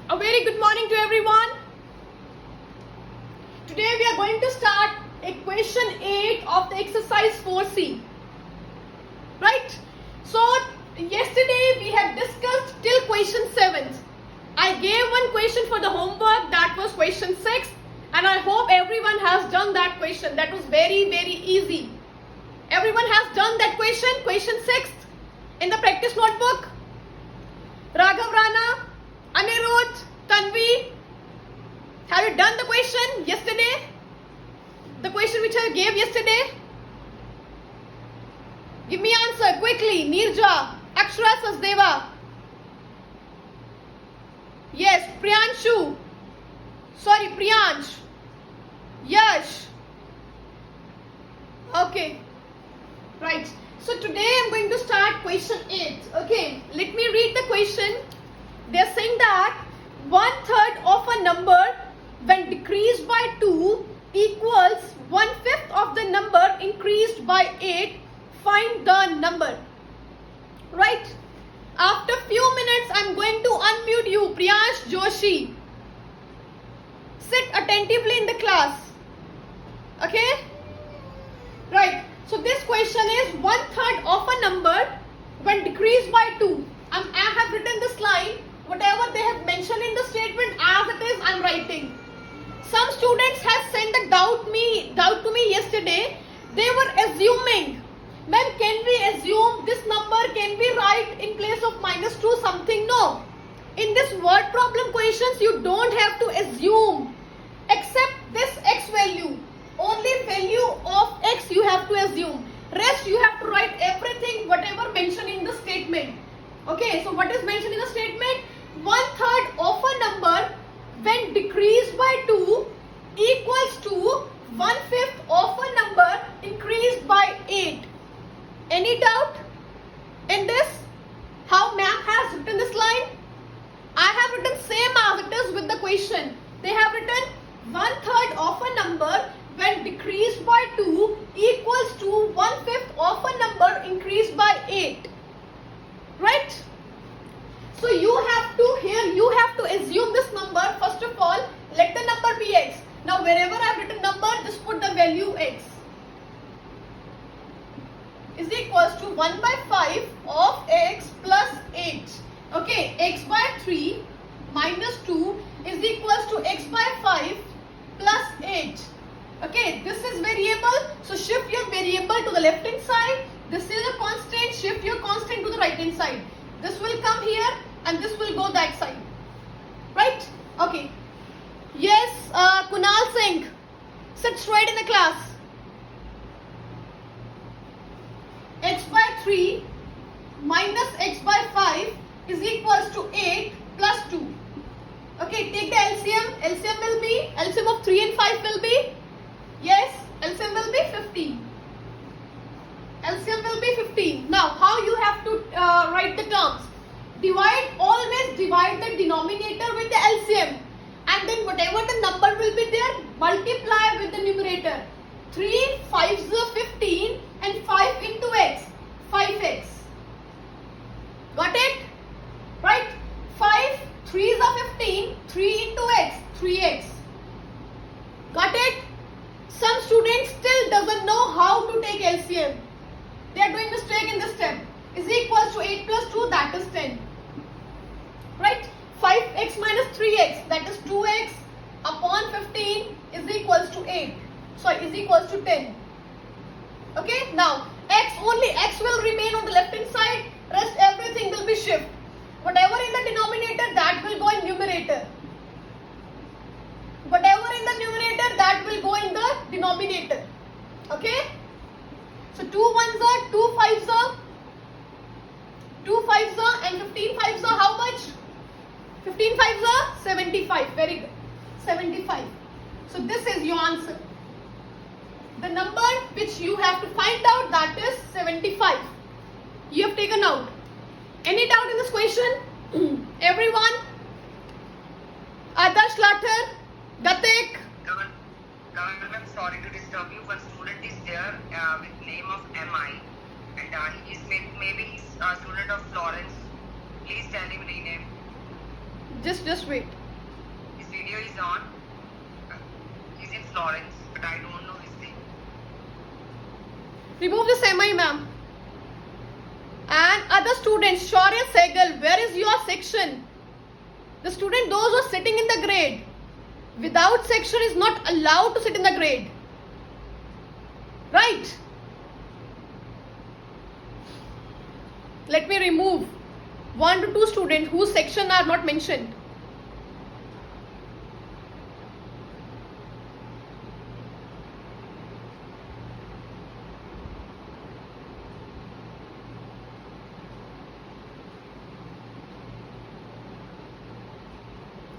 A very good morning to everyone. Today we are going to start equation 8 of the exercise 4C. Right? So yesterday we have discussed till question 7. I gave one question for the homework, that was question 6, and I hope everyone has done that question. That was very easy. Everyone has done that question 6 in the practice notebook. Raghav Rana, Anirudh, Tanvi, have you done the question yesterday? The question which I gave yesterday? Give me answer quickly. Nirja, Akshara, Sasdeva. Yes, Priyanshu. Sorry, Priyansh. Yash. Okay. Right. So today I'm going to start question 8. Okay. Let me read the question. They are saying that 1/3 of a number when decreased by 2 equals 1/5 of the number increased by 8. Find the number. Right? After few minutes I'm going to unmute you, Priyansh Joshi. Sit attentively in the class. Okay? Right. So this question is 1/3 of a number when decreased by 2. I have written this line. Whatever they have mentioned in the statement as it is, I'm writing. Some students have sent the doubt to me yesterday. They were assuming, ma'am, can we assume this number can be right in place of -2 something? No. In this word problem questions, you don't have to assume. Except this x value. Only value of x you have to assume. Rest you have to write everything, whatever mentioned in the statement. Okay, so what is mentioned in the statement? 1/3 of a number when decreased by 2 equals to 1/5 of a number increased by 8. Any doubt in this? How ma'am has written this line? I have written same as it is with the question. They have written 1/3 of a number when decreased by 2 equals to 1/5 of a number increased by 8. Right? So you have to assume this number. First of all, let the number be x. Now wherever I have written number, just put the value x is equals to 1/5 of x plus 8. Okay, x by 3 minus 2 is equals to x by 5 plus 8. Okay, this is variable, so shift your variable to the left hand side. This is a constant, shift your constant to the right hand side. This will come here and this will go that side. Right? Okay. Yes, Kunal Singh, sit straight in the class. X by 3 minus x by 5 is equals to 8 plus 2. Okay, take the LCM. LCM of 3 and 5 will be, yes, LCM will be 15. LCM will be 15. Now, how you have to write the terms? Always divide the denominator with the LCM. And then whatever the number will be there, multiply with the numerator. 3 5s are 15 and 5 into x, 5x. Got it? Right? 5 3s are 15, 3 into x, 3x. Got it? Some students still doesn't know how to take LCM. They are doing mistake in this step. Is equals to 8 plus 2, that is 10. Right? 5x minus 3x, that is 2x upon 15 is equals to 8. Sorry, is equals to 10. Okay? Now, only x will remain on the left hand side. Rest everything will be shift. Whatever in the denominator, that will go in numerator. Whatever in the numerator, that will go in the denominator. Okay? So 2 1s are 2 5s are 2 5s are and 15 5s are how much? 15 5s are 75. Very good. 75. So this is your answer. The number which you have to find out, that is 75. You have taken out. Any doubt in this question? Everyone? Adarsh Lathar, Gatik. I'm sorry to disturb you. One student is there with name of MI, and he is maybe he's a student of Florence. Please tell him rename. Just wait. His video is on. He's in Florence, but I don't know his name. Remove the semi, ma'am. And other students, Shaurya Sehgal, where is your section? The student, those who are sitting in the grade, without section is not allowed to sit in the grade. Right? Let me remove 1 to 2 students whose section are not mentioned.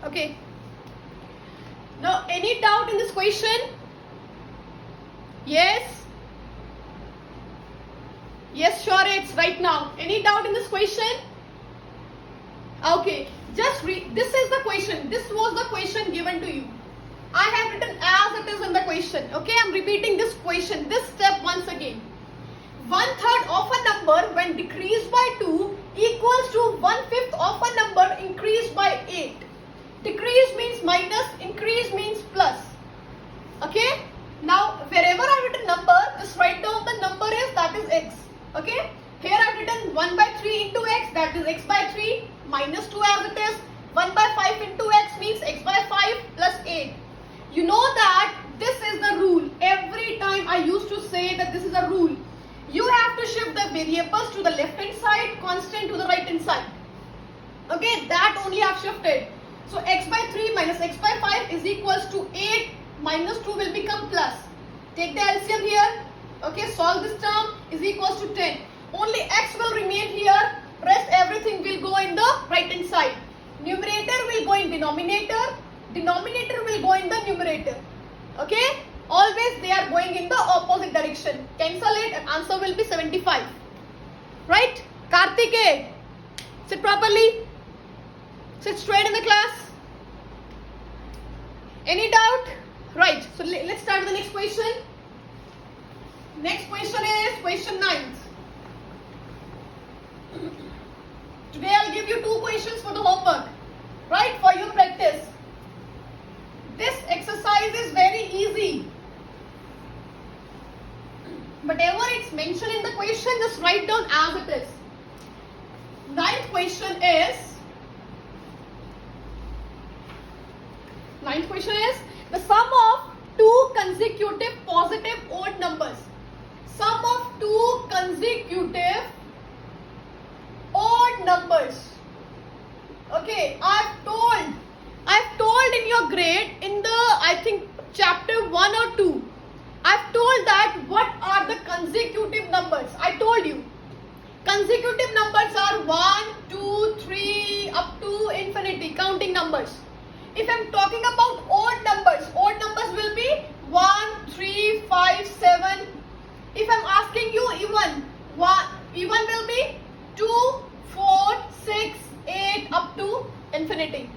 Okay. Now, any doubt in this question? Yes? Yes, sure, it's right now. Any doubt in this question? Okay, just read. This is the question. This was the question given to you. I have written as it is in the question. Okay, I'm repeating this question, this step once again. 1/3 of a number when decreased by 2 equals to 1/5 of a number increased by 8. Decrease means minus, increase means plus. Okay, now wherever I've written number, just write down the number is, that is x. Okay, here I've written 1/3 into x, that is x by 3, minus 2 as it is. 1/5 into x means x by 5 plus 8. You know that this is the rule. Every time I used to say that this is a rule. You have to shift the variables to the left hand side, constant to the right hand side. Okay, that only I've shifted. So x by 3 minus x by 5 is equals to 8, minus 2 will become plus. Take the LCM here. Okay, solve this term, is equals to 10. Only x will remain here, rest everything will go in the right hand side. Numerator will go in denominator, denominator will go in the numerator. Okay, always they are going in the opposite direction. Cancel it and answer will be 75. Right? Kartike, sit properly. Sit straight in the class. Any doubt? Right. So let's start with the next question. Next question is question 9. Today I'll give you 2 questions for the homework. Right? For your practice. This exercise is very easy. Whatever it's mentioned in the question, just write down as it is. 9th question is, the sum of 2 consecutive positive odd numbers. Sum of 2 consecutive odd numbers. Okay, I've told in your grade in the, I think, chapter 1 or 2. I've told that what are the consecutive numbers. I told you. Consecutive numbers are 1, 2, 3 up to infinity, counting numbers. If I'm talking about odd numbers will be 1, 3, 5, 7. If I'm asking you even will be 2, 4, 6, 8 up to infinity.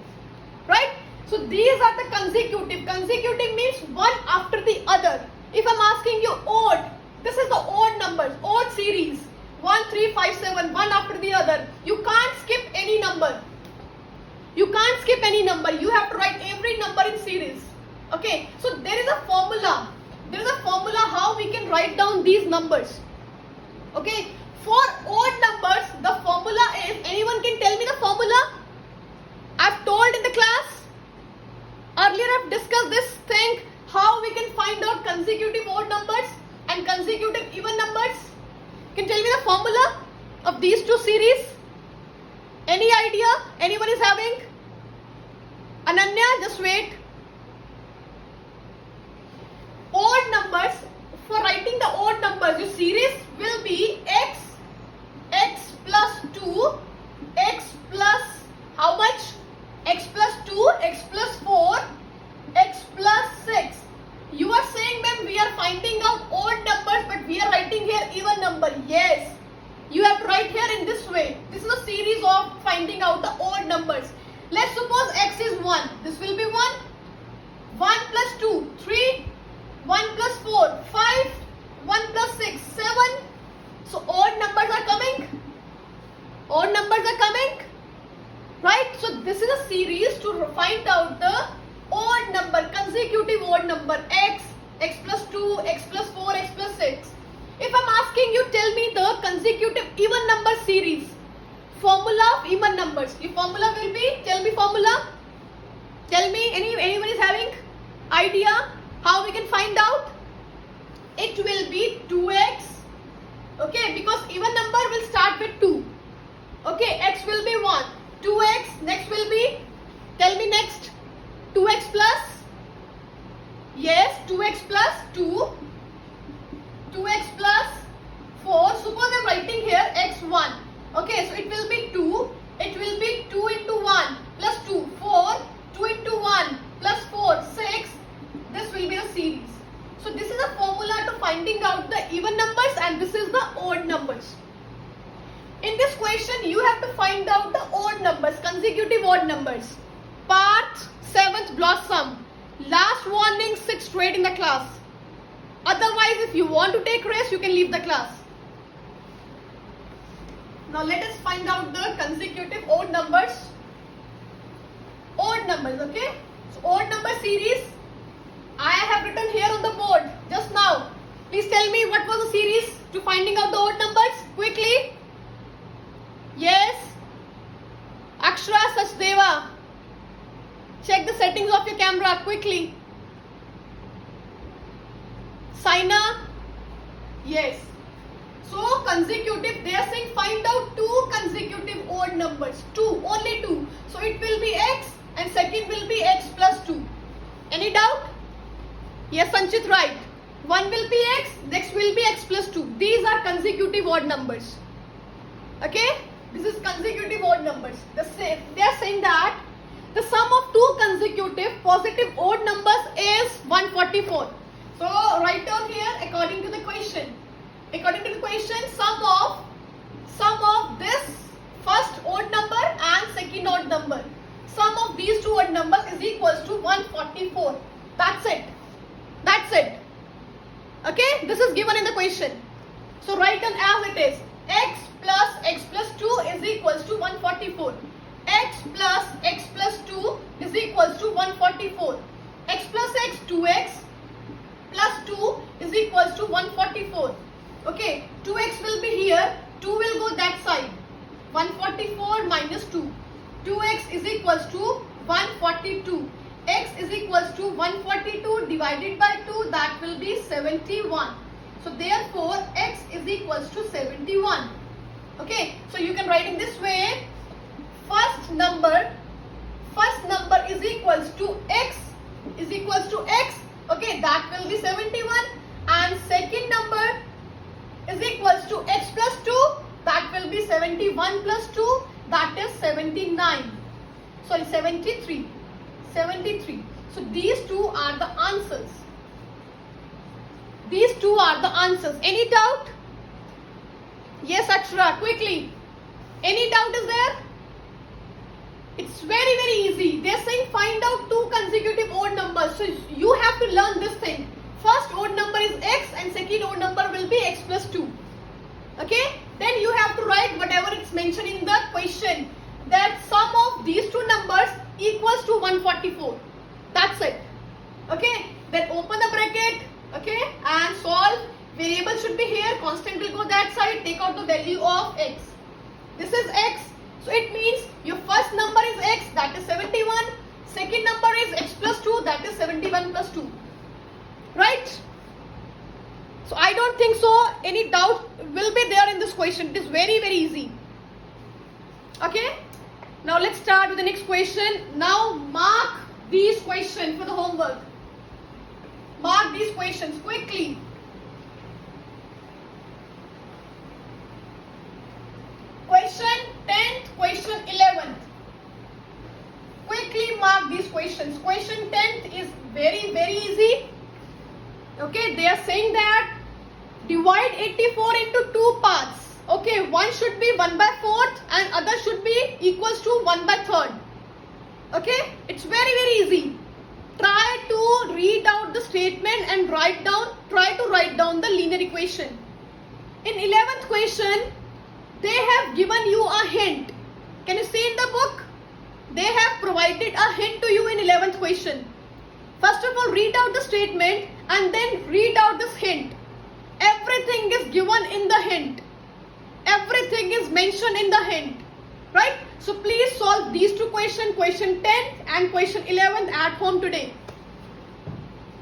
Right? So these are the consecutive. Consecutive means one after the other. If I'm asking you odd, this is the odd numbers, odd series. 1, 3, 5, 7, one after the other. You can't skip any number. You can't skip any number. You have to write every number in series. Okay. So there is a formula. There is a formula how we can write down these numbers. Okay. For odd numbers, the formula is, anyone can tell me the formula? I've told in the class. Earlier I've discussed this thing, how we can find out consecutive odd numbers and consecutive even numbers. Can you tell me the formula of these 2 series? Any idea? Anyone is having? Ananya, just wait. Odd numbers, for writing the odd numbers, your series will be x plus 2, x plus how much? X plus 2, x plus 4, x plus 6. You are saying, ma'am, we are finding out odd numbers, but we are writing here even number. Yes. You have to write here in this way. This is a series of finding out the odd numbers. Let's suppose x is 1. This will be 1. 1 plus 2, 3. 1 plus 4, 5. 1 plus 6, 7. So odd numbers are coming. Odd numbers are coming. Right? So this is a series to find out the odd number, consecutive odd number, x plus 2, x plus 4, x plus 6. If I'm asking you, tell me the consecutive even number series, formula of even numbers. Your formula will be, tell me formula. Tell me, anyone is having idea how we can find out? It will be 2x, okay, because even number will start with 2. Okay, x will be 1. 2x, next will be, tell me next, 2x plus, yes, 2x plus 2, 2x plus 4, suppose I'm writing here x1, okay, so it will be 2, it will be 2 into 1 plus 2, 4, 2 into 1 plus 4, 6, this will be a series. So this is a formula to finding out the even numbers and this is the odd numbers. In this question, you have to find out the odd numbers, consecutive odd numbers. Part 7th blossom. Last warning, sit straight in the class. Otherwise, if you want to take rest, you can leave the class. Now let us find out the consecutive odd numbers. Odd numbers, okay? So odd number series, I have written here on the board just now. Please tell me what was the series to finding out the odd numbers quickly. Yes, Akshara Sachdeva, check the settings of your camera quickly. Saina, yes. So consecutive, they are saying find out two consecutive odd numbers, two, only two. So it will be x and second will be x plus 2. Any doubt? Yes, Sanchit, right. One will be x, next will be x plus 2. These are consecutive odd numbers. Okay? This is consecutive odd numbers. They are saying that the sum of two consecutive positive odd numbers is 144. So write down here according to the question. According to the question, sum of this first odd number and second odd number. Sum of these two odd numbers is equals to 144. That's it. That's it. Okay? This is given in the question. So write down as it is. X plus 2 is equals to 144. X plus 2 is equals to 144. X plus x, 2x plus 2 is equals to 144. Okay, 2x will be here, 2 will go that side. 144 minus 2. 2x is equals to 142. X is equals to 142 divided by 2, that will be 71. So therefore, x is equals to 71. Okay, so you can write in this way. First number is equals to x is equals to x. Okay, that will be 71. And second number is equals to x plus 2. That will be 71 plus 2. That is 79. Sorry, 73. 73. So these two are the answers. These two are the answers. Any doubt? Yes, Akshara, quickly. Any doubt is there? It's very, very easy. They're saying find out two consecutive odd numbers. So you have to learn this thing. First odd number is x and second odd number will be x plus 2. Okay? Then you have to write whatever it's mentioned in the question. That sum of these two numbers equals to 144. That's it. Okay? Then open the bracket. Okay? And solve. Variable should be here. Constant will go that side. Take out the value of x. This is x. So it means your first number is x, that is 71. Second number is x plus 2, that is 71 plus 2. Right? So I don't think so any doubt will be there in this question. It is very, very easy. Okay? Now let's start with the next question. Now mark these questions for the homework. Mark these questions quickly. Question 10th, question 11th. Quickly mark these questions. Question 10th is very, very easy. Okay, they are saying that divide 84 into two parts. Okay, one should be 1 by 4th and other should be equals to 1 by 3rd. Okay, it's very, very easy. Try to read out the statement and try to write down the linear equation. In 11th question, they have given you a hint. Can you see in the book? provided a hint to you in 11th question. First of all, read out the statement and then read out this hint. Everything is given in the hint. Everything is mentioned in the hint. Right? So please solve these two questions, question 10th and question 11th at home today.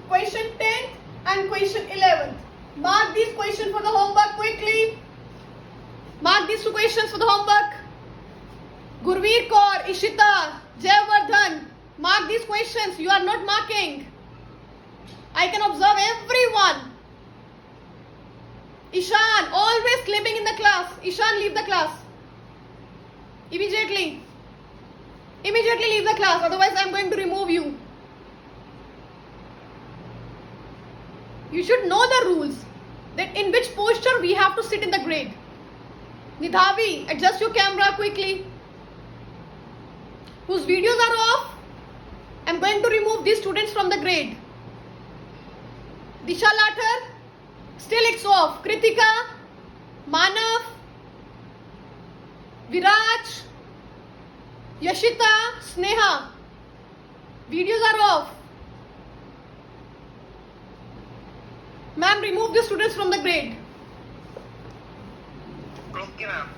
Question 10th and question 11th. Mark these questions for the homework quickly. Mark these two questions for the homework. Gurveer Kaur, Ishita, Jayavardhan, mark these questions. You are not marking. I can observe everyone. Ishan, always sleeping in the class. Ishan, leave the class. Immediately. Immediately leave the class. Otherwise, I am going to remove you. You should know the rules. That in which posture we have to sit in the grade. Nidhavi, adjust your camera quickly. Whose videos are off, I'm going to remove these students from the grade. Disha Lathar, still it's off. Kritika, Manav, Viraj, Yashita, Sneha, videos are off. Ma'am, remove the students from the grade. Okay, ma'am.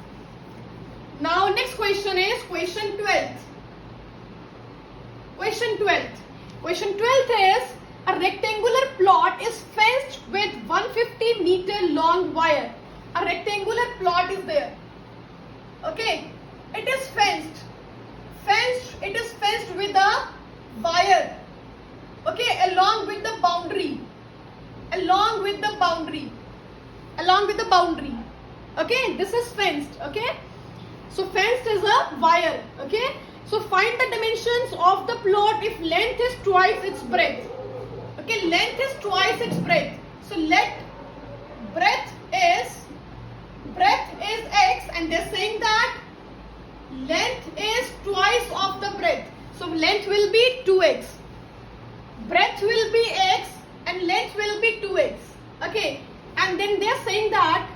Now next question is question 12th. Question 12th. Question 12th is a rectangular plot is fenced with 150 meter long wire. A rectangular plot is there. Okay. It is fenced. It is fenced with a wire. Okay. Along with the boundary. Okay. This is fenced. Okay. So fenced is a wire. Okay. So find the dimensions of the plot if length is twice its breadth. Okay, length is twice its breadth. So let breadth is x, and they're saying that length is twice of the breadth. So length will be 2x. Breadth will be x and length will be 2x. Okay, and then they're saying that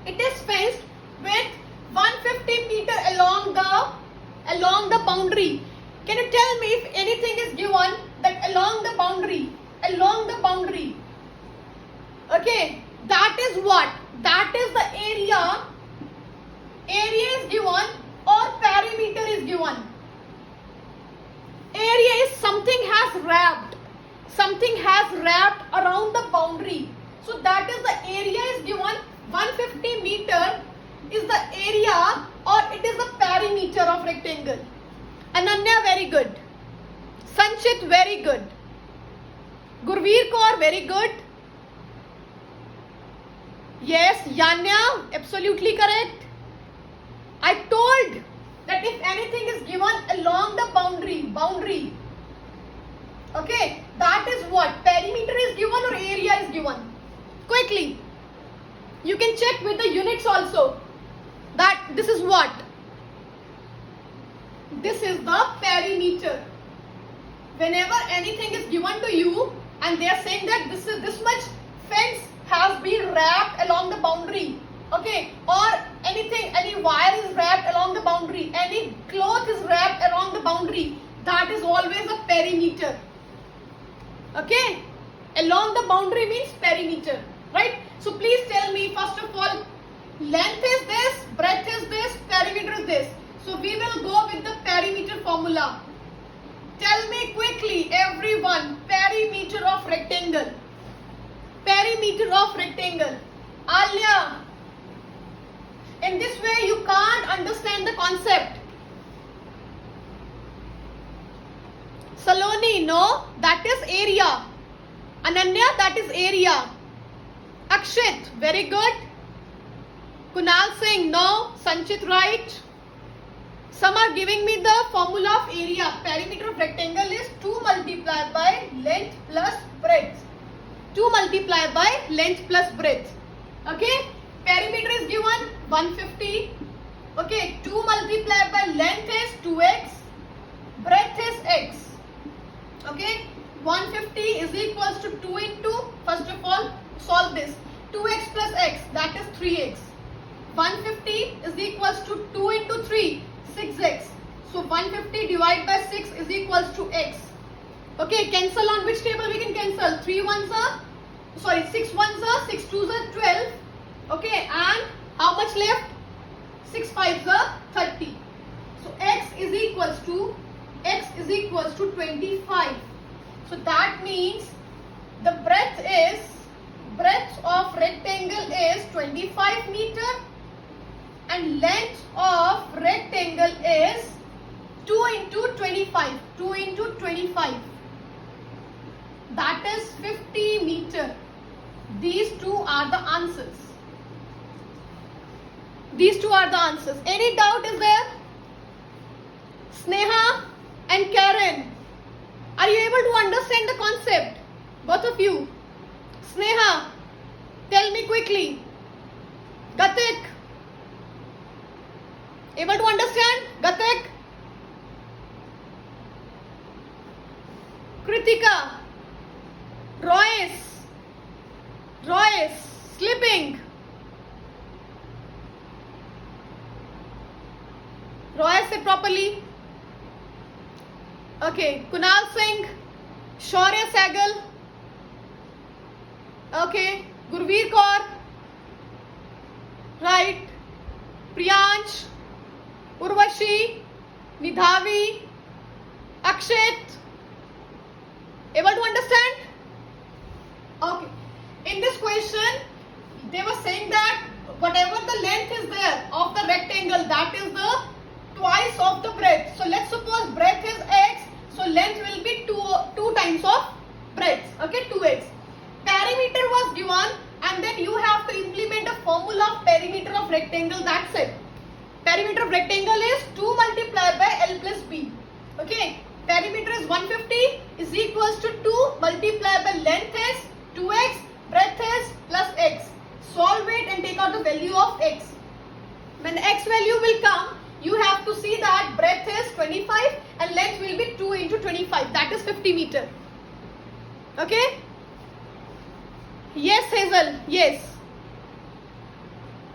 it is fenced with 150 meter along the boundary. Can you tell me if anything is given that along the boundary? Okay, that is what? That is the area. Area is given or perimeter is given. Area is something has wrapped around the boundary. So that is the area is given. 150 meter is the area or it is the perimeter of rectangle. Ananya, very good. Sanchit, very good. Gurveer Kaur, very good. Yes, Yanya, absolutely correct. I told that if anything is given along the boundary, okay, that is what? Perimeter is given or area is given? Quickly. You can check with the units also. That this is what? This is the perimeter. Whenever anything is given to you and they are saying that this much fence has been wrapped along the boundary, okay, or any wire is wrapped along the boundary, any cloth is wrapped along the boundary, that is always a perimeter. Okay, along the boundary means perimeter, right? So please tell me, first of all, length is this, breadth is this, perimeter is this. So we will go with the perimeter formula. Tell me quickly, everyone, perimeter of rectangle. Perimeter of rectangle. Alia, in this way you can't understand the concept. Saloni, no, that is area. Ananya, that is area. Akshit, very good. Kunal Singh, no. Sanchit, right. Some are giving me the formula of area. Perimeter of rectangle is 2 multiplied by length plus breadth. 2 multiplied by length plus breadth. Okay. Perimeter is given 150. Okay. 2 multiplied by length is 2x. Breadth is x. Okay. 150 is equals to 2 into, first of all, solve this. 2x plus x, that is 3x. 150 is equals to 2 into 3, 6x. So 150 divided by 6 is equals to x. Okay, cancel on which table we can cancel? 3 ones are, sorry, 6 ones are, 6 twos are 12. Okay, and how much left? 6 fives are 30. So x is equals to 25. So that means the breadth of rectangle is 25 meter and length of rectangle is 2 into 25. That is 50 meter. These two are the answers. Any doubt is there? Sneha and Karen, are you able to understand the concept? Both of you. Sneha, tell me quickly. Gatik, able to understand? Gatik? Kritika, Royce, sleeping. Royce, say properly. Okay, Kunal Singh, Shaurya Sehgal. Okay, Gurveer Kaur. Right. Priyansh, Urvashi, Nidhavi, Akshit. Able to understand? Okay. In this question, they were saying that whatever the length is there of the rectangle, that is the twice of the breadth. So let's suppose breadth is x, so length will be 2 times of breadth. Okay, 2x. Perimeter was given, and then you have to implement a formula of perimeter of rectangle. That's it. Perimeter of rectangle is 2 multiplied by L plus B. Okay. Perimeter is 150 is equals to 2 multiplied by length is 2x, breadth is plus x. Solve it and take out the value of x. When the x value will come, you have to see that breadth is 25 and length will be 2 into 25. That is 50 meter. Okay? Yes, Hazel. Yes.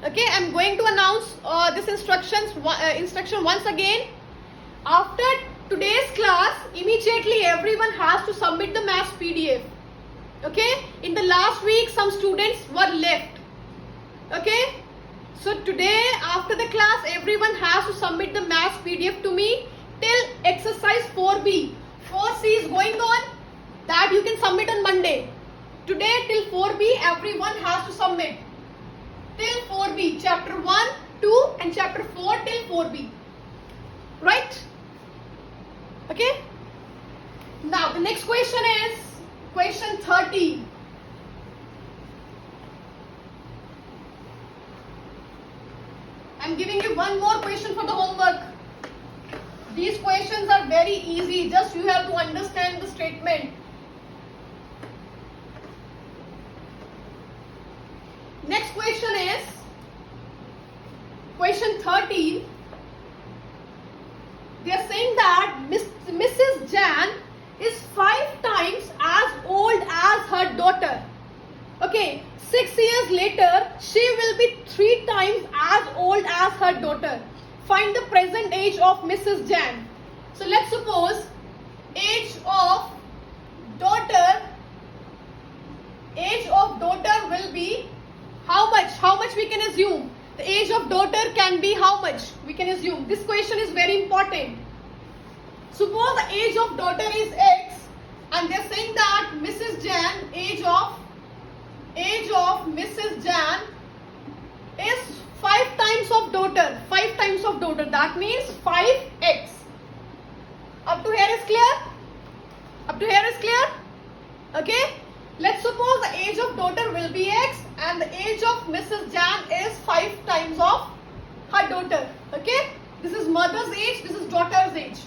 Okay, I am going to announce this instruction once again. After today's class, immediately everyone has to submit the maths PDF. Okay? In the last week, some students were left. Okay? So today, after the class, everyone has to submit the maths PDF to me till exercise 4B. 4C is going on. That you can submit on Monday. Today till 4B, everyone has to submit. Till 4B, chapter 1, 2 and chapter 4 till 4B. Right? Okay? Now the next question is question 30. I'm giving you one more question for the homework. These questions are very easy. Just you have to understand the statement. Next question is question 13. They are saying that Mrs. Jan is 5 times as old as her daughter. Okay, 6 years later, she will be 3 times as old as her daughter. Find the present age of Mrs. Jan. So let's suppose age of daughter will be how much? How much we can assume? The age of daughter can be how much? We can assume. This question is very important. Suppose the age of daughter is X and they are saying that Mrs. Jan, age of Mrs. Jan is 5 times of daughter. 5 times of daughter. That means 5x. Up to here is clear? Up to here is clear? Okay. Let's suppose the age of daughter will be X and the age of Mrs. Jan is 5 times of her daughter. Okay. This is mother's age. This is daughter's age.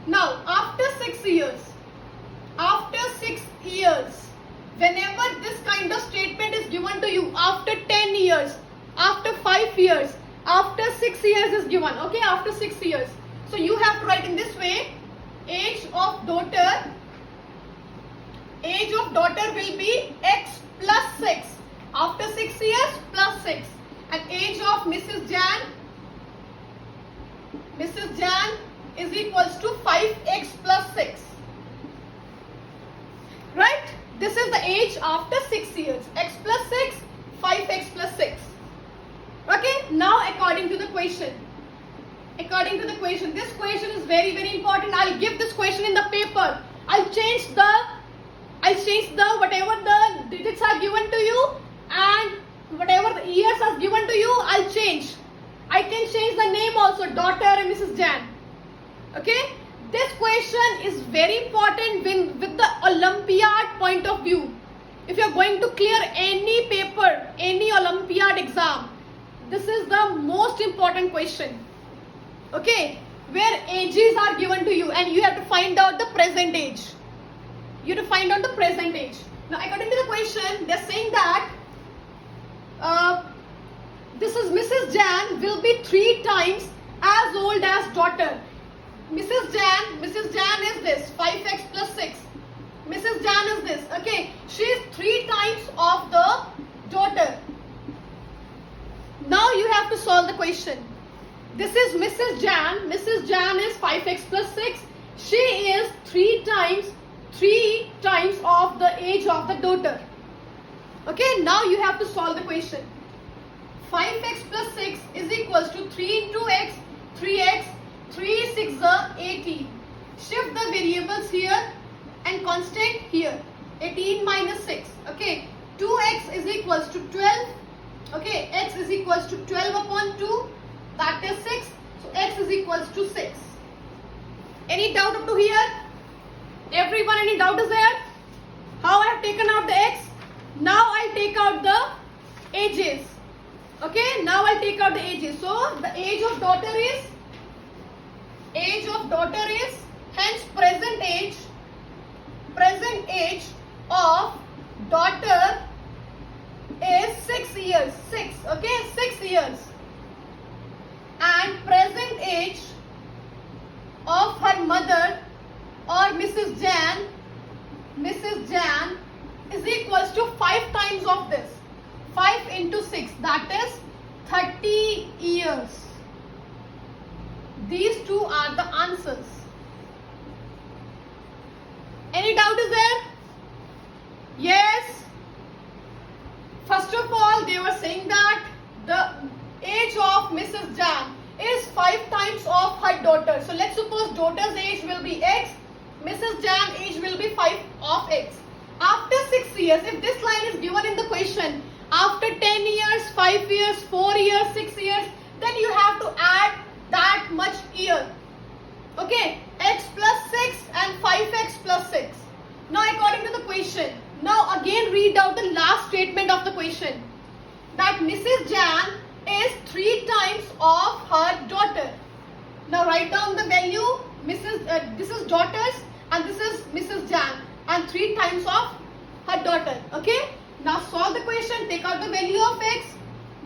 Now after 6 years, whenever this kind of statement is given to you, after 10 years, after 5 years, after 6 years is given, okay, after 6 years. So you have to write in this way, age of daughter will be X plus 6. After 6 years plus 6. And age of Mrs. Jan equals to 5x plus 6. Right? This is the age after 6 years. X plus 6, 5x plus 6. Okay? Now according to the question. According to the question. This question is very, very important. I'll give this question in the paper. I'll change the whatever the digits are given to you and whatever the years are given to you, I'll change. I can change the name also, daughter and Mrs. Jan. Okay? This question is very important with the Olympiad point of view. If you are going to clear any paper, any Olympiad exam, this is the most important question. Okay? Where ages are given to you and you have to find out the present age. You have to find out the present age. Now, according to the question, they're saying that this is Mrs. Jan will be 3 times as old as daughter. Mrs. Jan is this 5x plus 6. Mrs. Jan is this. Okay, she is 3 times of the daughter. Now you have to solve the question. This is Mrs. Jan. Mrs. Jan is 5x plus 6. She is 3 times of the age of the daughter. Okay, now you have to solve the question. 5x plus 6 is equals to 3 into x, 3x, 3 6 are 18. Shift the variables here and constant here. 18 minus 6. Okay, 2x is equals to 12. Okay, x is equals to 12 upon 2. That is 6. So x is equals to 6. Any doubt up to here? Everyone, any doubt is there? How I have taken out the x? Now I'll take out the ages. Okay, now I'll take out the ages. So the age of daughter is hence present age of daughter is 6 years. 6, okay, 6 years. And present age of her mother or Mrs. Jan is equals to 5 times of this. 5 into 6, that is 30 years. These two are the answers. Any doubt is there? Yes. First of all, they were saying that the age of Mrs. Jan is 5 times of her daughter. So let's suppose daughter's age will be x, Mrs. Jan age will be 5 of x. After 6 years, if this line is given in the question, after 10 years, 5 years, 4 years, 6 years, then you have to add that much year. Okay, x plus 6 and 5x plus 6. Now according to the question, now again read out the last statement of the question. That Mrs. Jan is 3 times of her daughter. Now write down the value. This is daughters and this is Mrs. Jan and 3 times of her daughter. Okay. Now solve the question. Take out the value of x.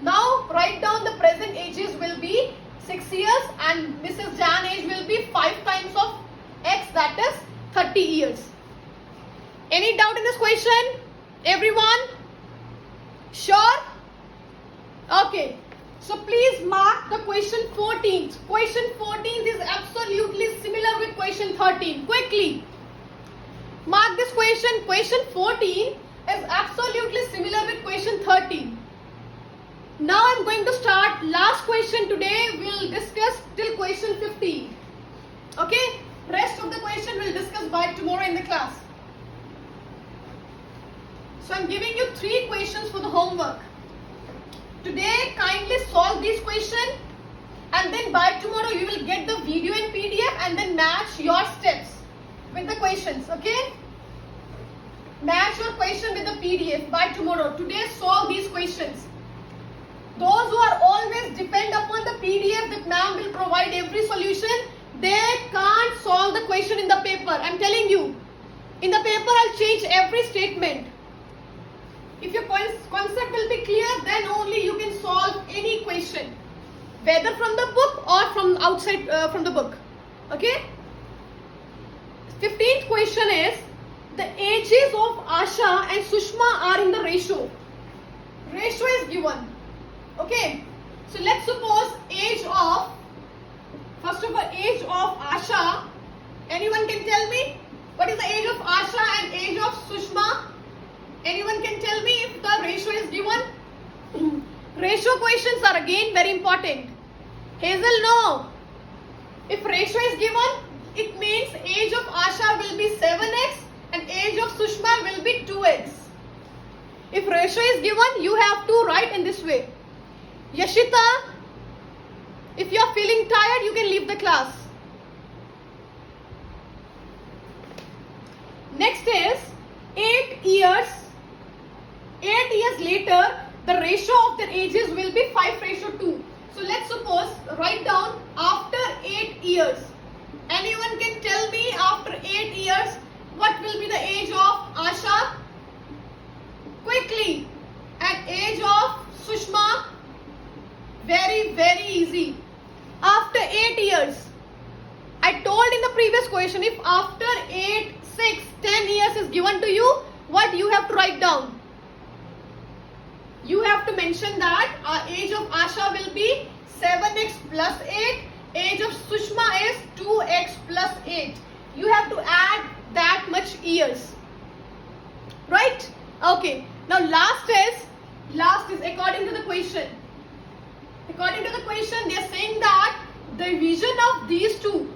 Now write down the present ages will be 6 years and Mrs. Jan age will be 5 times of x, that is 30 years. Any doubt in this question? Everyone? Sure? Okay. So please mark the question 14. Question 14 is absolutely similar with question 13. Quickly. Mark this question. Question 14 is absolutely similar with question 13. Now I'm going to start last question today. We'll discuss till question 15. Okay? Rest of the question we'll discuss by tomorrow in the class. So I'm giving you 3 questions for the homework. Today kindly solve these questions and then by tomorrow you will get the video in PDF and then match your steps with the questions. Okay? Match your question with the PDF by tomorrow. Today solve these questions. Those who are always depend upon the PDF that ma'am will provide every solution, they can't solve the question in the paper. I'm telling you. In the paper I'll change every statement. If your concept will be clear, then only you can solve any question. Whether from the book or from outside from the book. Okay? 15th question is, the ages of Asha and Sushma are in the ratio. Ratio is given. Okay? So let's suppose age of, first of all, age of Asha can tell me what is the age of Asha and age of Sushma? Anyone can tell me if the ratio is given? Ratio questions are again very important. Hazel, no. If ratio is given, it means age of Asha will be 7x and age of Sushma will be 2x. If ratio is given, you have to write in this way. Yashita, if you are feeling tired, you can leave the class. Next is 8 years. 8 years later, the ratio of their ages will be 5:2. So let's suppose, write down after 8 years. Anyone can tell me after 8 years what will be the age of Asha? Quickly. And age of Sushma? Very easy. After 8 years. I told in the previous question, if after 8, 6, 10 years is given to you, what you have to write down? You have to mention that age of Asha will be 7x plus 8. Age of Sushma is 2x plus 8. You have to add that much years. Right? Okay. Now last is according to the question. According to the question, they are saying that the division of these two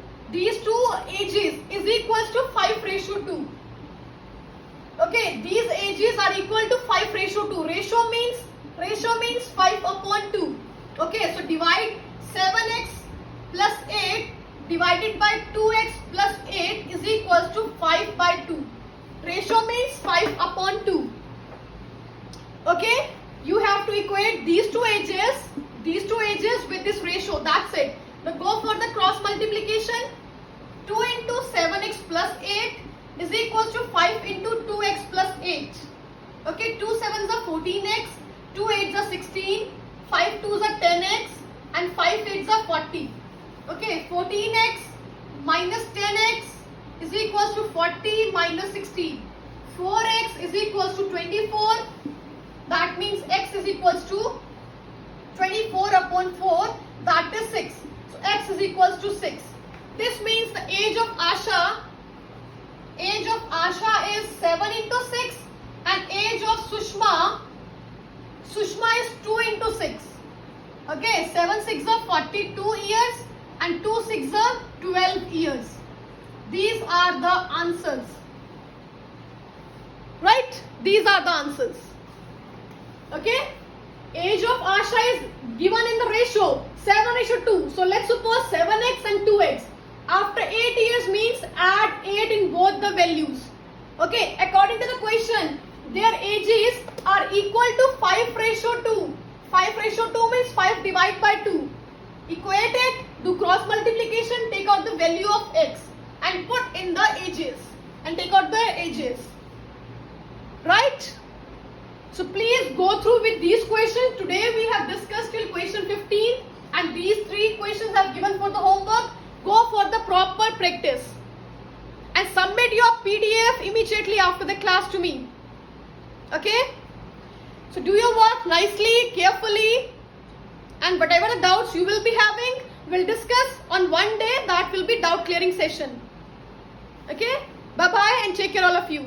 ages is equals to 5:2. Okay, these ages are equal to 5:2. Ratio means 5/2. Okay, so divide 7x plus 8 divided by 2x plus 8 is equals to 5/2. Ratio means 5/2. Okay, you have to equate these two ages with this ratio. That's it. Now go for the cross multiplication. 2 into 7x plus 8 is equals to 5 into 2x plus 8. Okay, 2 7s are 14x, 2 8s are 16, 5 2s are 10x and 5 8s are 40. Okay, 14x minus 10x is equals to 40 minus 16. 4x is equals to 24. That means x is equals to 24/4. That is 6. So x is equals to 6. This means the age of Asha is 7 into 6 and age of Sushma is 2 into 6. Okay, 7 6 are 42 years and 2 6 are 12 years. These are the answers. Right? These are the answers. Okay? Age of Asha is given in the ratio 7:2. So let's suppose 7x and 2x. After 8 years means add 8 in both the values. Okay, according to the question, their ages are equal to 5:2. 5:2 means 5 divided by 2. Equate it, do cross multiplication, take out the value of x and put in the ages and take out the ages. Right? So please go through with these questions. Today we have discussed till question 15 and these 3 questions I have given for the homework. Go for the proper practice and submit your PDF immediately after the class to me. Okay? So do your work nicely, carefully, and whatever the doubts you will be having, we'll discuss on one day. That will be doubt clearing session. Okay? Bye-bye and take care all of you.